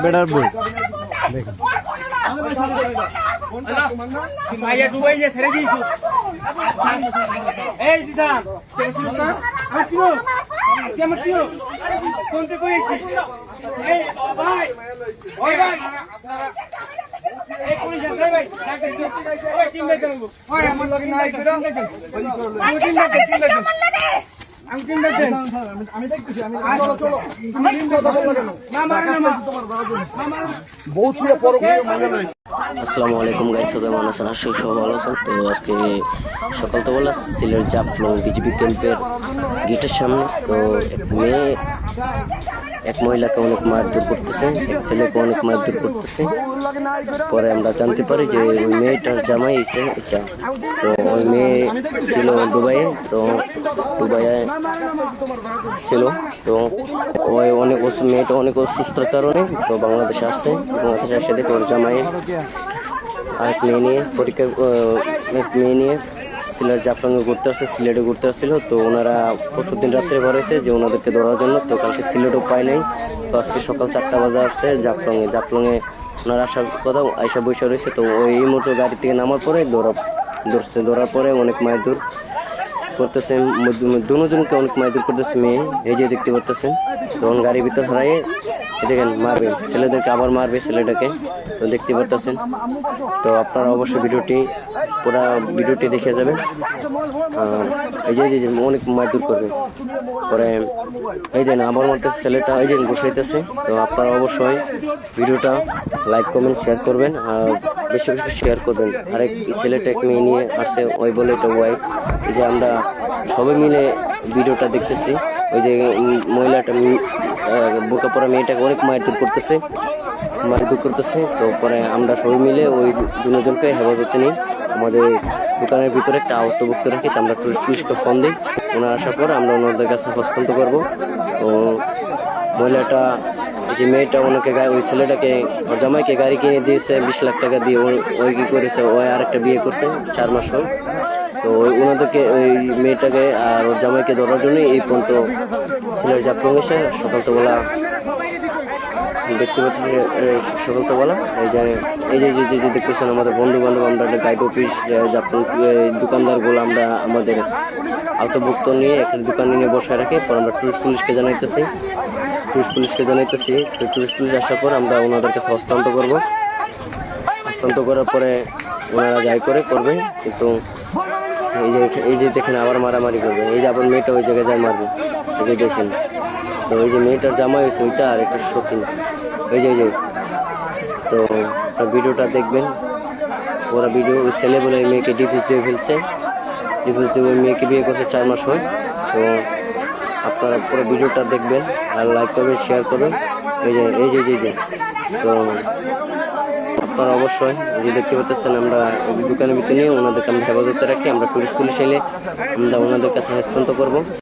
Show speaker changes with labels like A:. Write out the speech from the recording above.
A: বেড়ার বই
B: মাইয়া ডুবাই নিয়ে ছেড়ে দিয়েছো এই সিসাম কেমন কিও কোনতে কইছি এই ভাই ওই ভাই এই পুলিশ ভাই ভাই ওই টিম দেখো ওই আমার লাগি নাই কইরা ওই টিম দেখো আমি টিম দেখো আমি দেখতেছি আমি চলো চলো আমি টিম কথা বল কেন না মারো না তোমার বাবা বহুত পর মানে নাই।
C: আসসালামু আলাইকুম গাইস, সবাই কেমন আছেন? আশা করি সবাই ভালো আছেন। তো আজকে সকাল তো বলা সিলেট জাফলং বিজিবি ক্যাম্পের গেটের সামনে তো এক মহিলাকে অনেক মারধর করতেছে, এক ছেলেকে অনেক মারধর করতেছে। পরে আমরা জানতে পারি যে ওই মেয়েটার জামাই এসে এটা, তো ওই মেয়ে ছিল দুবাইয়ে, তো দুবাইয়ে ছিল, তো ওই মেয়েটা অনেক অসুস্থতার কারণে তো বাংলাদেশে আসছে। বাংলাদেশে আসে দেখে ওর জামাই আর মেয়ে নিয়ে সিলেট জাফলংয়ে ঘুরতে আসছে, সিলেটে ঘুরতে আসছিল। তো ওনারা পরশুদিন রাত্রে বেরোয়েছে যে ওনাদেরকে ধরার জন্য, তো কালকে সিলেটও পায় নাই। তো আজকে সকাল 4টা বাজে আসছে জাফলংয়ে ওনারা আসার কথা, আইসা বসে রয়েছে। তো ওই মুহূর্তে গাড়ি থেকে নামার পরে ধরার পরে অনেক মারধর করতেছে, দুজনকে অনেক মারধর করতেছে মেয়ে, এই যে দেখতে পারতেছেন। তখন গাড়ির ভিতর হারাইয়ে দেখেন মারবে ছেলেদেরকে, আবার মারবে ছেলেটাকে, তো দেখতে পারতেছেন। তো আপনারা অবশ্যই পুরা ভিডিওটি দেখে যাবেন। এই যে অনেক মারধর করবে, পরে এই যে আবার মারতেছে ছেলেটা, এই যে বসাইতেছে। তো আপনারা অবশ্যই ভিডিওটা লাইক কমেন্ট শেয়ার করবেন, আর বেশি বেশি শেয়ার করবেন। আরেক ছেলেটা এক মেয়ে নিয়ে আসছে, ওই বলে এটা ওয়াইফ। এই যে আমরা সবাই মিলে ভিডিওটা দেখতেছি। ওই যে মহিলাটা বোকা পড়া মেয়েটাকে অনেক মারধর করতেছে। তো পরে আমরা সবাই মিলে ওই দুজনকে হেফাজতে নিই, আমাদের দোকানের ভিতরে একটা আওতভুক্ত রাখি। তো আমরা পুলিশকে ফোন দিই, ওনারা আসার পর আমরা ওনাদের কাছে হস্তান্তর করবো। তো মহিলাটা যে মেয়েটা ওই ছেলেটাকে ওর জামাইকে গাড়ি কিনে দিয়েছে 20 লাখ টাকা দিয়ে। ওই কি করেছে, ওই আরেকটা বিয়ে করছে 4 মাস হয়। তো ওনাদেরকে ওই মেয়েটাকে আর ওর জামাইকে ধরার জন্যই এই পর্যন্ত সিলেট জাফলং এসে সকালবেলা দেখতে পাচ্ছি। সকালবেলা এই যে দেখতেছেন আমাদের বন্ধু বান্ধব, আমরা একটা গাইড অফিস জাফলং দোকানদারগুলো আমরা আমাদের আওতাভুক্ত নিয়ে একটা দোকানে নিয়ে বসায় রাখি। পর আমরা টুরিস্ট পুলিশকে জানাইতেছি। তো টুরিস্ট পুলিশ আসার পর আমরা ওনাদের কাছে হস্তান্তর করবো। হস্তান্তর করার পরে ওনারা যাই করবে, কিন্তু এই যে দেখেন আবার মারামারি করবে। এই যে আবার মেয়েটা ওই জায়গায় যায় মারবে, এই যে দেখেন। তো ওই যে মেয়েটার জামাই হয়েছে ওইটা, আর একটা সতীন, এই যে তো ভিডিওটা দেখবেন ওরা ভিডিও। ওই ছেলে বলে মেয়েকে ডিভোর্স দিয়ে ফেলছে, ডিভোর্স দিয়ে ওই মেয়েকে বিয়ে করছে 4 মাস হয়। তো আপনারা পুরো ভিডিওটা দেখবেন আর লাইক করবেন, শেয়ার করবেন। এই যে তো আপনারা অবশ্যই যে দেখতে পাচ্ছেন আমরা দোকানের ভিতরে নিয়ে ওনাদেরকে আমরা হেফাজতে রাখি। আমরা টুরিস্ট পুলিশ এলে আমরা ওনাদের কাছে হস্তান্তর করবো।